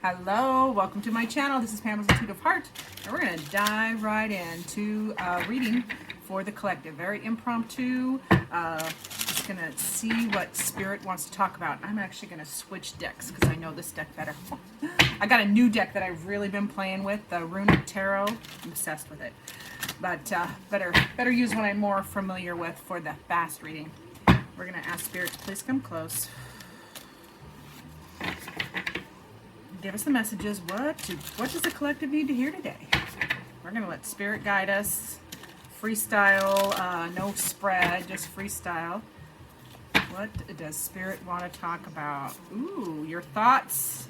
Hello, welcome to my channel. This is Pamela's Institute of Heart, and we're going to dive right into reading for the collective. Very impromptu. Just going to see what Spirit wants to talk about. I'm actually going to switch decks because I know this deck better. I got a new deck that I've really been playing with, the Runic Tarot. I'm obsessed with it. But better use one I'm more familiar with for the fast reading. We're going to ask Spirit to please come close. Give us the messages. What does the collective need to hear today? We're going to let Spirit guide us. Freestyle, no spread, just freestyle. What does Spirit want to talk about? Ooh, your thoughts.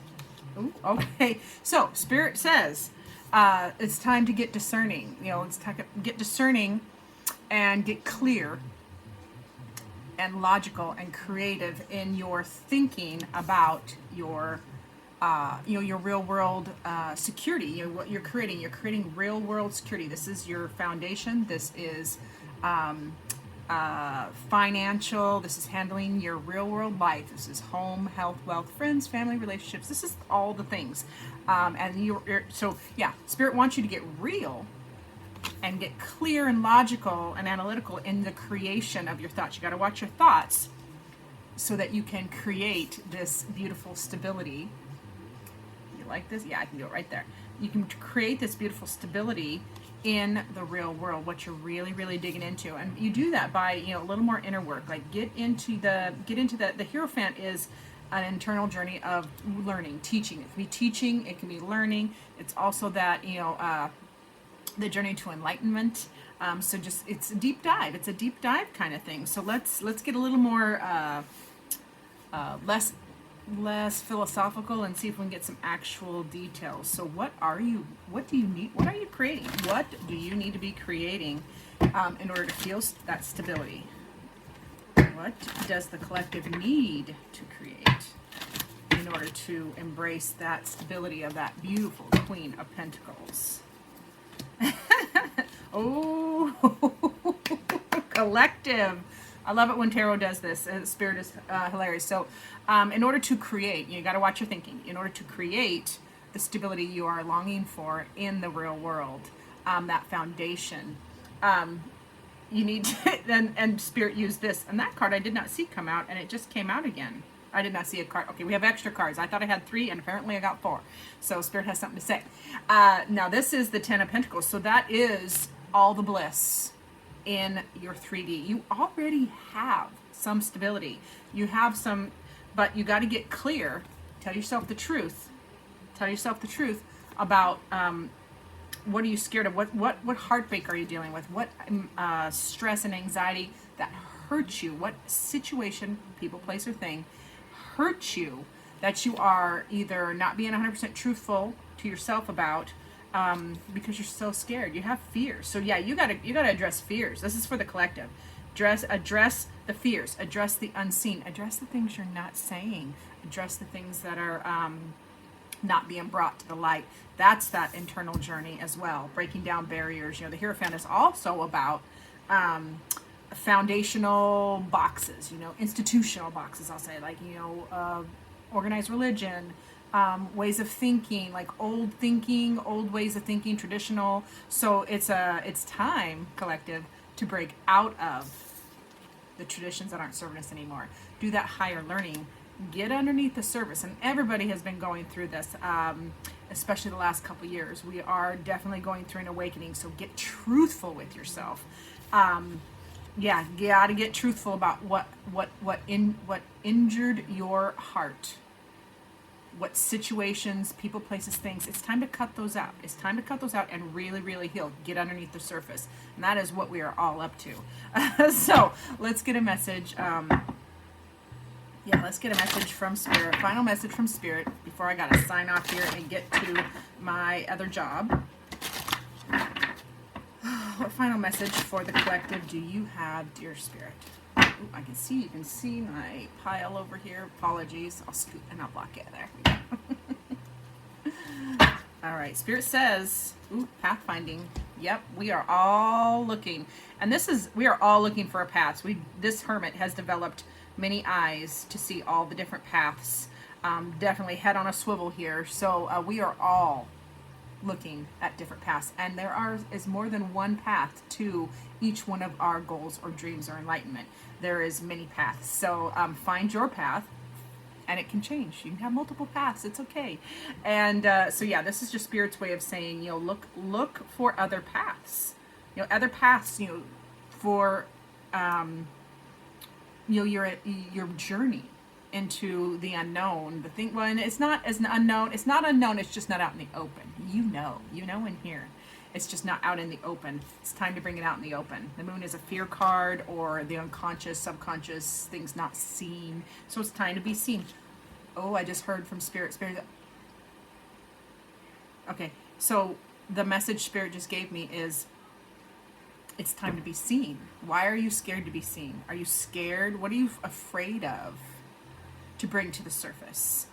Ooh, okay. So, Spirit says it's time to get discerning. You know, it's time to get discerning and get clear and logical and creative in your thinking about your your real world security. You know, what you're creating real world security. This is your foundation. This is financial. This is handling your real world life. This is home, health, wealth, friends, family, relationships. This is all the things. So yeah, Spirit wants you to get real and get clear and logical and analytical in the creation of your thoughts. You got to watch your thoughts so that you can create this beautiful stability. Like this, yeah, I can do it right there. You can create this beautiful stability in the real world, what you're really digging into, and you do that by a little more inner work. Like get into the Hierophant is an internal journey of learning, teaching. It can be teaching, it can be learning. It's also that the journey to enlightenment. So just it's a deep dive. It's a deep dive kind of thing. So let's get a little more less philosophical and see if we can get some actual details. So what do you need? What are you creating? What do you need to be creating in order to feel that stability? What does the collective need to create in order to embrace that stability of that beautiful Queen of Pentacles? Oh, collective. I love it when tarot does this. Spirit is hilarious. So in order to create, you got to watch your thinking. In order to create the stability you are longing for in the real world, that foundation, you need to, and Spirit used this. And that card I did not see come out, and it just came out again. I did not see a card. Okay, we have extra cards. I thought I had 3, and apparently I got 4. So Spirit has something to say. Now this is the 10 of Pentacles. So that is all the bliss in your 3D. You already have some stability. You have some, but you got to get clear. Tell yourself the truth. Tell yourself the truth about what are you scared of? What heartbreak are you dealing with? What stress and anxiety that hurts you? What situation, people, place, or thing hurts you that you are either not being 100% truthful to yourself about because you're so scared. You have fears. So yeah, you gotta address fears. This is for the collective. Address the fears. Address the unseen. Address the things you're not saying. Address the things that are not being brought to the light. That's that internal journey as well. Breaking down barriers. The Hierophant is also about foundational boxes. Institutional boxes. I'll say, like organized religion. Ways of thinking, like old ways of thinking, traditional. So it's time, collective, to break out of the traditions that aren't serving us anymore. Do that higher learning. Get underneath the surface. And everybody has been going through this, especially the last couple of years. We are definitely going through an awakening. So get truthful with yourself. Yeah, you gotta get truthful about what injured your heart. What situations, people, places, things. It's time to cut those out. It's time to cut those out and really heal. Get underneath the surface. And that is what we are all up to. So let's get a message. Let's get a message from Spirit. Final message from Spirit before I got to sign off here and get to my other job. What final message for the collective do you have, dear Spirit? Ooh, I can see, you can see my pile over here. Apologies. I'll scoot and I'll block it. There we go. All right. Spirit says, ooh, pathfinding. Yep. We are all looking. And we are all looking for a path. This hermit has developed many eyes to see all the different paths definitely head on a swivel here. So we are all looking at different paths, and is more than one path to each one of our goals or dreams or enlightenment. There is many paths. So find your path, and it can change. You can have multiple paths. It's okay. And so yeah, this is just Spirit's way of saying, look for other paths. Other paths. For your journey into the unknown. The thing, well, it's not as unknown. It's not unknown. It's just not out in the open. In here. It's just not out in the open. It's time to bring it out in the open. The moon is a fear card, or the unconscious, subconscious, things not seen. So it's time to be seen. Oh, I just heard from Spirit. Okay, so the message Spirit just gave me is, it's time to be seen. Why are you scared to be seen? Are you scared? What are you afraid of to bring to the surface?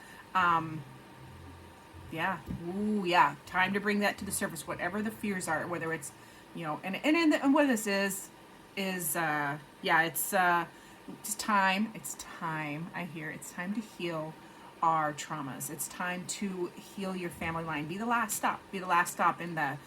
Yeah. Ooh, yeah. Time to bring that to the surface. Whatever the fears are, whether it's, and what this is yeah, it's time. It's time. I hear it's time to heal our traumas. It's time to heal your family line. Be the last stop. Be the last stop in the,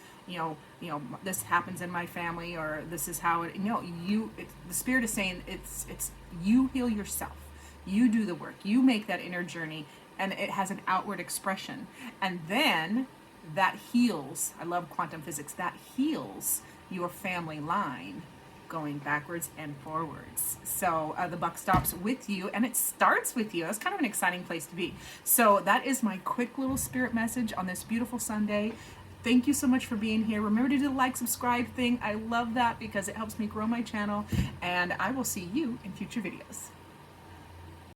this happens in my family, or this is how it. The Spirit is saying it's you heal yourself. You do the work. You make that inner journey. And it has an outward expression. And then that heals, I love quantum physics, that heals your family line going backwards and forwards. So the buck stops with you, and it starts with you. That's kind of an exciting place to be. So that is my quick little Spirit message on this beautiful Sunday. Thank you so much for being here. Remember to do the like, subscribe thing. I love that because it helps me grow my channel. And I will see you in future videos.